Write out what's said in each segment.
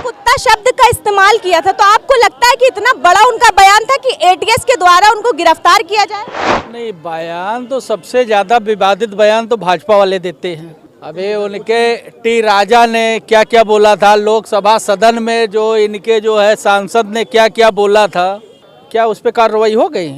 कुत्ता शब्द का इस्तेमाल किया था, तो आपको लगता है कि इतना बड़ा उनका बयान था कि एटीएस के द्वारा उनको गिरफ्तार किया जाए? नहीं, बयान तो सबसे ज्यादा विवादित बयान तो भाजपा वाले देते हैं। अभी उनके टी राजा ने क्या क्या बोला था लोकसभा सदन में, जो इनके जो है सांसद ने क्या क्या बोला था, क्या उस पर कार्रवाई हो गई?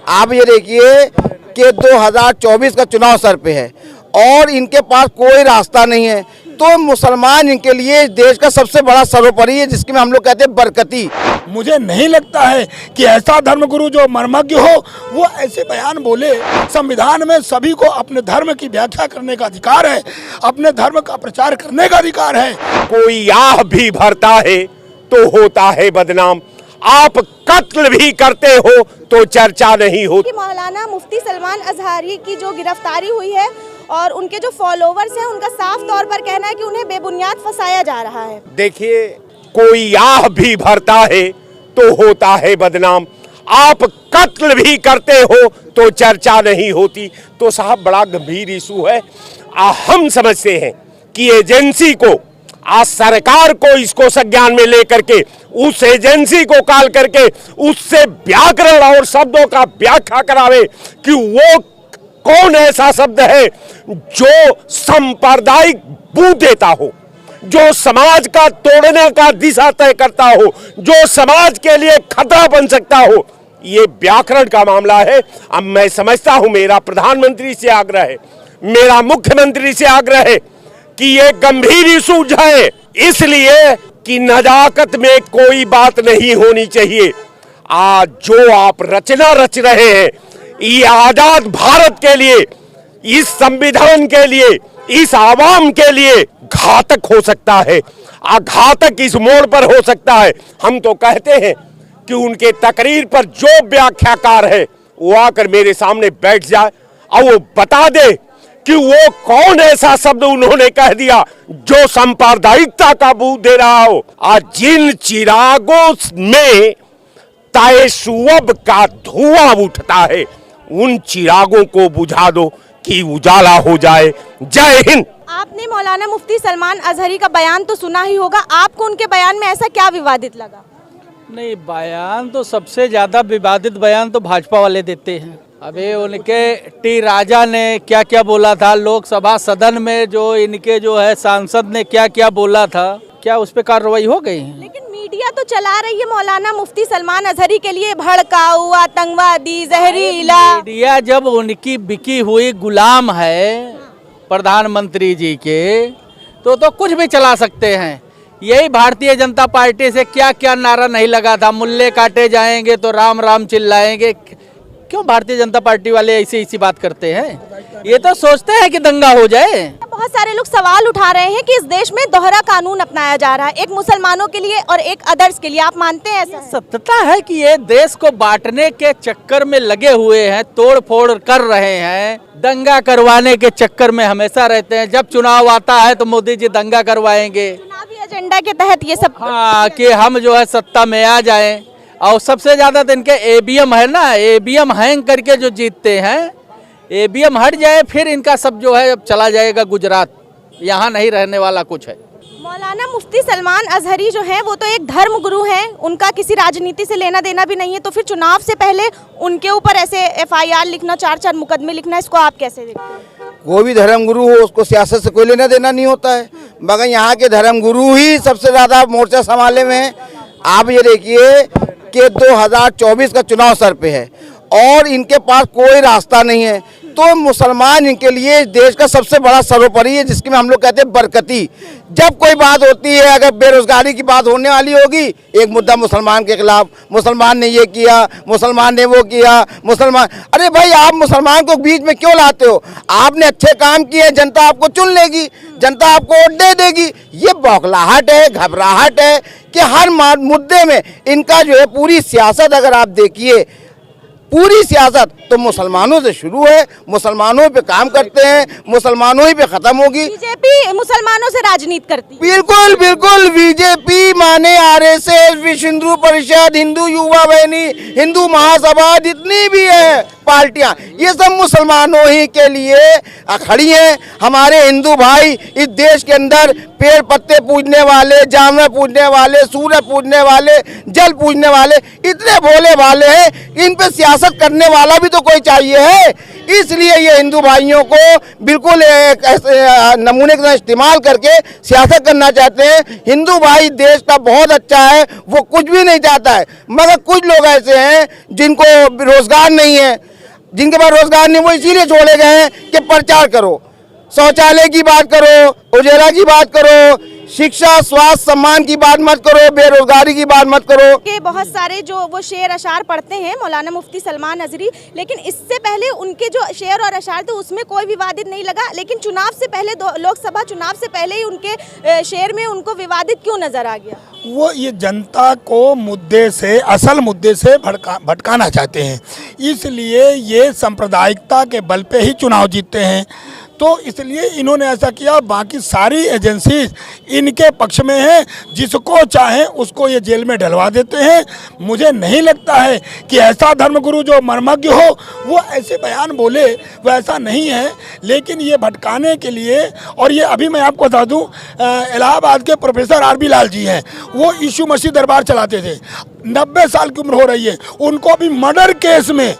आप ये देखिए कि 2024 का चुनाव सर पे है और इनके पास कोई रास्ता नहीं है, तो मुसलमान इनके लिए इस देश का सबसे बड़ा सर्वोपरि है, जिसकी में हम लोग कहते हैं बरकती। मुझे नहीं लगता है कि ऐसा धर्मगुरु जो मर्मज्ञ हो वो ऐसे बयान बोले। संविधान में सभी को अपने धर्म की व्याख्या करने का अधिकार है, अपने धर्म का प्रचार करने का अधिकार है। कोई आह भी भरता है तो होता है बदनाम, आप कत्ल भी करते हो तो चर्चा नहीं होती। मौलाना मुफ्ती सलमान अजहरी की जो गिरफ्तारी हुई है और उनके जो फॉलोवर्स हैं, उनका साफ तौर पर कहना है कि उन्हें बेबुनियाद फंसाया जा रहा है। देखिए, कोई आह भी भरता है तो होता है बदनाम, आप कत्ल भी करते हो तो चर्चा नहीं होती। तो साहब, बड़ा गंभीर इशू है। हम समझते हैं कि एजेंसी को, आज सरकार को इसको संज्ञान में लेकर के उस एजेंसी को कॉल करके उससे व्याकरण और शब्दों का व्याख्या करावे कि वो कौन ऐसा शब्द है जो सांप्रदायिक बू देता हो, जो समाज का तोड़ने का दिशा तय करता हो, जो समाज के लिए खतरा बन सकता हो। ये व्याकरण का मामला है। अब मैं समझता हूं, मेरा प्रधानमंत्री से आग्रह है, मेरा मुख्यमंत्री से आग्रह है कि ये गंभीर इशू है, इसलिए कि नजाकत में कोई बात नहीं होनी चाहिए। आज जो आप रचना रच रहे हैं, ये आजाद भारत के लिए, इस संविधान के लिए, इस आवाम के लिए घातक हो सकता है, घातक इस मोड़ पर हो सकता है। हम तो कहते हैं कि उनके तकरीर पर जो व्याख्याकार है वो आकर मेरे सामने बैठ जाए और वो बता दे कि वो कौन ऐसा शब्द उन्होंने कह दिया जो सांप्रदायिकता का बू दे रहा हो। आज जिन चिरागों में तायशुअब का धुआं उठता है, उन चिरागों को बुझा दो कि उजाला हो जाए। जय हिंद। आपने मौलाना मुफ्ती सलमान अजहरी का बयान तो सुना ही होगा, आपको उनके बयान में ऐसा क्या विवादित लगा? नहीं, बयान तो सबसे ज्यादा विवादित बयान तो भाजपा वाले देते हैं। अभी उनके टी राजा ने क्या क्या बोला था लोकसभा सदन में, जो इनके जो है सांसद ने क्या क्या बोला था, क्या उस पर कार्रवाई हो गई? लेकिन मीडिया तो चला रही है मौलाना मुफ्ती सलमान अजहरी के लिए भड़काऊ, आतंकवादी, जहरीला। मीडिया जब उनकी बिकी हुई गुलाम है प्रधानमंत्री जी के, तो कुछ भी चला सकते हैं। यही भारतीय जनता पार्टी से क्या क्या नारा नहीं लगा था, मुल्ले काटे जाएंगे तो राम राम चिल्लाएंगे। क्यों भारतीय जनता पार्टी वाले ऐसी बात करते हैं? ये तो सोचते हैं कि दंगा हो जाए। बहुत सारे लोग सवाल उठा रहे हैं कि इस देश में दोहरा कानून अपनाया जा रहा है, एक मुसलमानों के लिए और एक अदर्स के लिए। आप मानते हैं ऐसा? सत्यता है कि ये देश को बांटने के चक्कर में लगे हुए हैं, तोड़ फोड़ कर रहे हैं, दंगा करवाने के चक्कर में हमेशा रहते हैं। जब चुनाव आता है तो मोदी जी दंगा करवाएंगे, चुनावी एजेंडा के तहत ये सब। हाँ, कि हम जो है सत्ता में आ जाएं। और सबसे ज्यादा तो इनके एबीएम है ना, एबीएम हैंग करके जो जीतते हैं, एबीएम हट जाए फिर इनका सब जो है अब चला जाएगा गुजरात, यहाँ नहीं रहने वाला कुछ है। मौलाना मुफ्ती सलमान अजहरी जो हैं वो तो एक धर्म गुरु हैं, उनका किसी राजनीति से लेना देना भी नहीं है, तो फिर चुनाव से पहले उनके ऊपर ऐसे एफआईआर लिखना, 4 मुकदमे लिखना, इसको आप कैसे देखते हैं? कोई भी धर्म गुरु हो, उसको सियासत से कोई लेना देना नहीं होता है, मगर यहाँ के धर्म गुरु ही सबसे ज्यादा मोर्चा संभाले में है। आप ये देखिए कि 2024 का चुनाव सर पे है और इनके पास कोई रास्ता नहीं है, तो मुसलमान इनके लिए इस देश का सबसे बड़ा सर्वोपरि है, जिसकी में हम लोग कहते हैं बरकती। जब कोई बात होती है, अगर बेरोजगारी की बात होने वाली होगी, एक मुद्दा मुसलमान के खिलाफ, मुसलमान ने ये किया, मुसलमान ने वो किया, मुसलमान। अरे भाई, आप मुसलमान को बीच में क्यों लाते हो? आपने अच्छे काम किए, जनता आपको चुन लेगी, जनता आपको वोट दे देगी। ये बौखलाहट है, घबराहट है कि हर मुद्दे में इनका जो है पूरी सियासत, अगर आप देखिए पूरी सियासत तो मुसलमानों से शुरू है, मुसलमानों पे काम करते हैं, मुसलमानों ही पे खत्म होगी। बीजेपी मुसलमानों से राजनीति करती है। बिल्कुल बिल्कुल, बीजेपी माने आरएसएस, विश्व हिंदू परिषद, हिंदू युवा वाहिनी, हिंदू महासभा, जितनी भी है पार्टियां, ये सब मुसलमानों ही के लिए खड़ी हैं। हमारे हिंदू भाई इस देश के अंदर पेड़ पत्ते पूजने वाले, जानवर पूजने वाले, सूर्य पूजने वाले, जल पूजने वाले इतने भोले भाले हैं, इन पे सियासत करने वाला भी तो कोई चाहिए है। इसलिए ये हिंदू भाइयों को बिल्कुल एक ऐसे नमूने का इस्तेमाल करके सियासत करना चाहते हैं। हिंदू भाई देश का बहुत अच्छा है, वो कुछ भी नहीं चाहता है, मगर कुछ लोग ऐसे हैं जिनको रोजगार नहीं है, जिनके पास रोजगार नहीं, वो इसीलिए छोड़े गए हैं कि प्रचार करो, शौचालय की बात करो, उजाला की बात करो, शिक्षा, स्वास्थ्य, सम्मान की बात मत करो, बेरोजगारी की बात मत करो। के बहुत सारे जो वो शेर अशार पढ़ते हैं मौलाना मुफ्ती सलमान अजहरी, लेकिन इससे पहले उनके जो शेर और अशार थे उसमें कोई विवादित नहीं लगा, लेकिन चुनाव से पहले, लोकसभा चुनाव से पहले ही उनके शेर में उनको विवादित क्यों नजर आ गया? वो ये जनता को मुद्दे से, असल मुद्दे से भटकाना चाहते हैं, इसलिए ये सांप्रदायिकता के बल पे ही चुनाव जीतते हैं। तो इसलिए इन्होंने ऐसा किया। बाकी सारी एजेंसी इनके पक्ष में है, जिसको चाहे उसको ये जेल में डलवा देते हैं। मुझे नहीं लगता है कि ऐसा धर्मगुरु जो मर्मज्ञ हो वो ऐसे बयान बोले, वो ऐसा नहीं है, लेकिन ये भटकाने के लिए। और ये अभी मैं आपको बता दूं, इलाहाबाद के प्रोफेसर आर.बी. लाल जी हैं, वो यीशु मसीह दरबार चलाते थे, 90 साल की उम्र हो रही है, उनको भी मर्डर केस में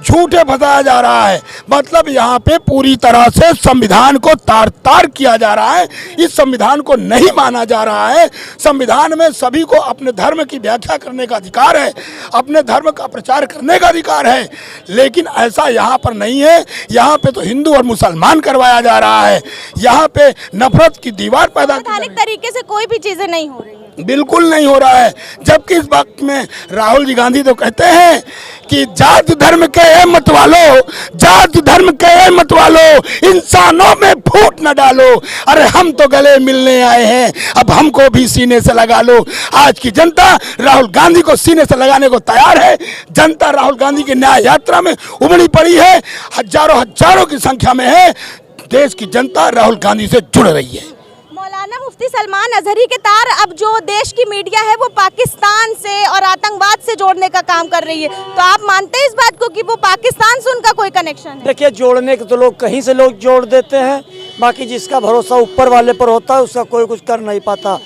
झूठे फंसाया जा रहा है। मतलब यहाँ पे पूरी तरह से संविधान को तार तार किया जा रहा है, इस संविधान को नहीं माना जा रहा है। संविधान में सभी को अपने धर्म की व्याख्या करने का अधिकार है, अपने धर्म का प्रचार करने का अधिकार है, लेकिन ऐसा यहाँ पर नहीं है। यहाँ पे तो हिंदू और मुसलमान करवाया जा रहा है, यहाँ पे नफरत की दीवार पैदा संवैधानिक तरीके से कोई भी चीजें नहीं हो रही है, बिल्कुल नहीं हो रहा है। जबकि इस वक्त में राहुल जी गांधी तो कहते हैं कि जात धर्म के मत वालो, जात धर्म के मत वालो, इंसानों में फूट न डालो। अरे हम तो गले मिलने आए हैं, अब हमको भी सीने से लगा लो। आज की जनता राहुल गांधी को सीने से लगाने को तैयार है। जनता राहुल गांधी की न्याय यात्रा में उमड़ी पड़ी है, हजारों हजारों की संख्या में है। देश की जनता राहुल गांधी से जुड़ रही है। मौलाना मुफ्ती सलमान अजहरी के तार अब जो देश की मीडिया है वो पाकिस्तान से और आतंकवाद से जोड़ने का काम कर रही है, तो आप मानते हैं इस बात को कि वो पाकिस्तान से उनका कोई कनेक्शन है? देखिए, जोड़ने के तो लोग कहीं से लोग जोड़ देते हैं, बाकी जिसका भरोसा ऊपर वाले पर होता है उसका कोई कुछ कर नहीं पाता।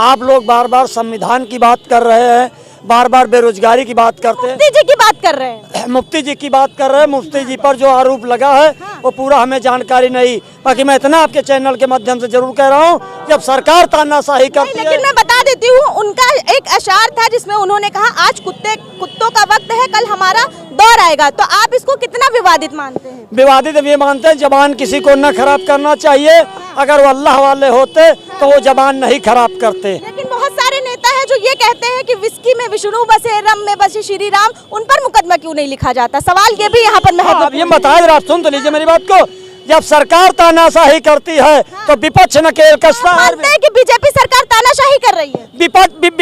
आप लोग बार बार संविधान की बात कर रहे हैं, बार बार बेरोजगारी की बात करते हैं। मुफ्ती जी की बात कर रहे हैं, मुफ्ती जी की बात कर रहे हैं। मुफ्ती जी पर जो आरोप लगा है वो पूरा हमें जानकारी नहीं। बाकी मैं इतना आपके चैनल के माध्यम से जरूर कह रहा हूँ, जब सरकार तानाशाही करती है। लेकिन मैं बता देती हूँ, उनका एक अशार था जिसमें उन्होंने कहा आज कुत्तों का वक्त है, कल हमारा दौर आएगा। तो आप इसको कितना विवादित मानते हैं? विवादित ये मानते हैं, जबान किसी को न खराब करना चाहिए। अगर वो अल्लाह वाले होते तो वो जबान नहीं खराब करते। लेकिन बहुत सारे नेता हैं जो ये कहते हैं कि विस्की में विष्णु बसे, रम में बसे श्री राम, उन पर मुकदमा क्यों नहीं लिखा जाता? सवाल ये भी यहाँ पर आप ये बताए, आप सुन तो लीजिए मेरी बात को। जब सरकार तानाशाही करती है तो विपक्ष न केवल कसता है। मानते हैं कि बीजेपी सरकार तानाशाही कर रही है?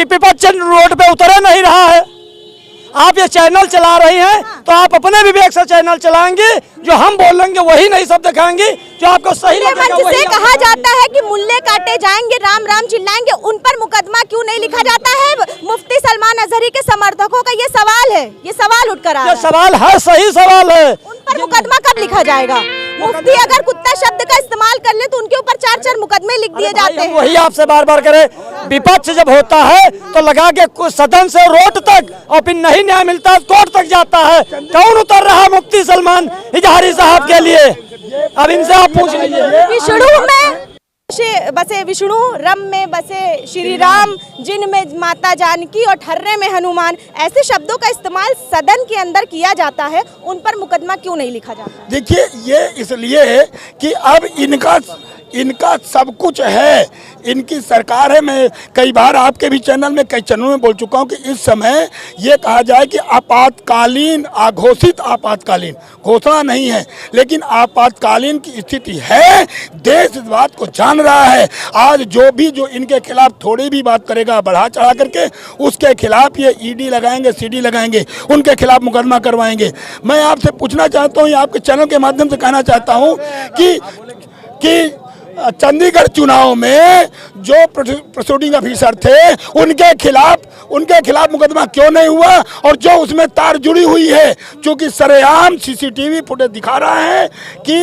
विपक्ष रोड पे उतरे नहीं रहा है। आप ये चैनल चला रही हैं तो आप अपने विवेक से चैनल चलाएंगे, जो हम बोलेंगे वही नहीं सब दिखाएंगे, जो आपको सही लगेगा वही। कहा जाता है कि मुल्ले काटे जाएंगे, राम राम चिल्लाएंगे, उन पर मुकदमा क्यों नहीं लिखा जाता है? मुफ्ती सलमान अजहरी के समर्थकों का ये सवाल है, ये सवाल उठकर आ रहा है। सवाल है, सही सवाल है। उन पर मुकदमा कब लिखा जाएगा? मुफ्ती अगर कुत्ता शब्द का इस्तेमाल कर ले तो उनके ऊपर 4 मुकदमे लिख दिए जाते हैं। वही आपसे बार बार करे, विपक्ष जब होता है तो लगा के कुछ सदन से रोड तक, और फिर नहीं न्याय मिलता कोर्ट तक जाता है। कौन उतर रहा है मुफ्ती सलमान अजहरी साहब के लिए? अब इनसे आप पूछ लीजिए। विष्णु में बसे विष्णु, रम में बसे श्री राम, जिन में माता जानकी और ठर्रे में हनुमान, ऐसे शब्दों का इस्तेमाल सदन के अंदर किया जाता है, उन पर मुकदमा क्यों नहीं लिखा जाता? देखिए, ये इसलिए है कि अब इनका सब कुछ है, इनकी सरकार है। मैं कई बार आपके भी चैनल में, कई चैनलों में बोल चुका हूं कि इस समय ये कहा जाए कि आपातकालीन, अघोषित आपातकालीन घोषणा नहीं है, लेकिन आपातकालीन की स्थिति है। देश इस बात को जान रहा है। आज जो इनके खिलाफ थोड़ी भी बात करेगा बढ़ा चढ़ा करके, उसके खिलाफ ये ईडी लगाएंगे, सीडी लगाएंगे, उनके खिलाफ मुकदमा करवाएंगे। मैं आपसे पूछना चाहता हूँ, आपके चैनल के माध्यम से कहना चाहता हूँ कि चंडीगढ़ चुनाव में जो प्रोसिक्यूटिंग ऑफिसर थे उनके खिलाफ मुकदमा क्यों नहीं हुआ, और जो उसमें तार जुड़ी हुई है, क्योंकि सरेआम सीसीटीवी फुटेज दिखा रहा है कि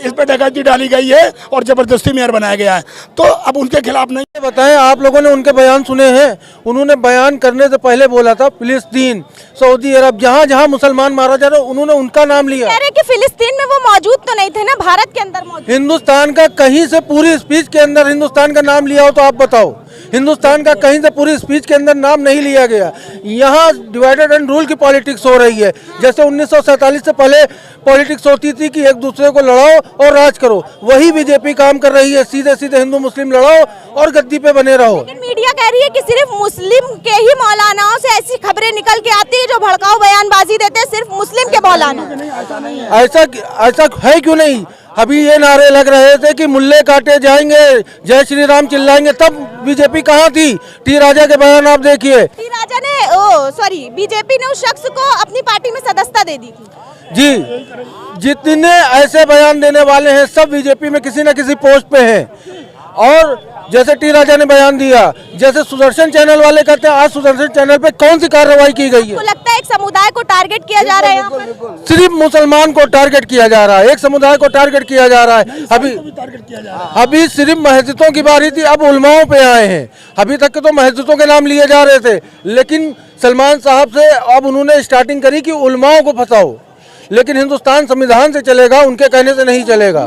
इस पर डकैती डाली गई है और जबरदस्ती मेयर बनाया गया है, तो अब उनके खिलाफ नहीं। बताएं, आप लोगों ने उनके बयान सुने हैं। उन्होंने बयान करने से पहले बोला था फिलिस्तीन, सऊदी अरब, जहाँ जहाँ मुसलमान मारा जा रहा है उन्होंने उनका नाम लिया। कह रहे कि फिलिस्तीन में वो मौजूद तो नहीं थे ना, भारत के अंदर मौजूद। हिंदुस्तान का कहीं से पूरी स्पीच के अंदर हिंदुस्तान का नाम लिया हो तो आप बताओ। हिंदुस्तान का कहीं से पूरी स्पीच के अंदर नाम नहीं लिया गया। यहाँ डिवाइडेड एंड रूल की पॉलिटिक्स हो रही है। जैसे 1947 से पहले पॉलिटिक्स होती थी कि एक दूसरे को लड़ाओ और राज करो, वही बीजेपी काम कर रही है। सीधे सीधे हिंदू मुस्लिम लड़ाओ और गद्दी पे बने रहो। लेकिन मीडिया कह रही है कि सिर्फ मुस्लिम के ही मौलानाओं से ऐसी खबरें निकल के आती है जो भड़काऊ बयानबाजी देते हैं, सिर्फ मुस्लिम के मौलाना। ऐसा है क्यों नहीं? अभी ये नारे लग रहे थे कि मुल्ले काटे जाएंगे, जय श्री राम चिल्लाएंगे, तब बीजेपी कहाँ थी? टी राजा के बयान आप देखिए। टी राजा ने बीजेपी ने उस शख्स को अपनी पार्टी में सदस्यता दे दी थी। जी, जितने ऐसे बयान देने वाले हैं सब बीजेपी में किसी न किसी पोस्ट पे हैं। और जैसे टी राजा ने बयान दिया, जैसे सुदर्शन चैनल वाले कहते हैं, आज सुदर्शन चैनल पे कौन सी कार्रवाई की गई है? तो लगता है एक समुदाय को टारगेट किया जा रहा है यहाँ पर? सिर्फ मुसलमान को टारगेट किया जा रहा है, एक समुदाय को टारगेट किया जा रहा है। अभी सिर्फ मस्जिदों की बारी थी, अब उलमाओं पे आए हैं। अभी तक तो मस्जिदों के नाम लिए जा रहे थे, लेकिन सलमान साहब से अब उन्होंने स्टार्टिंग करी कि उलमाओं को फंसाओ। लेकिन हिंदुस्तान संविधान से चलेगा, उनके कहने से नहीं चलेगा।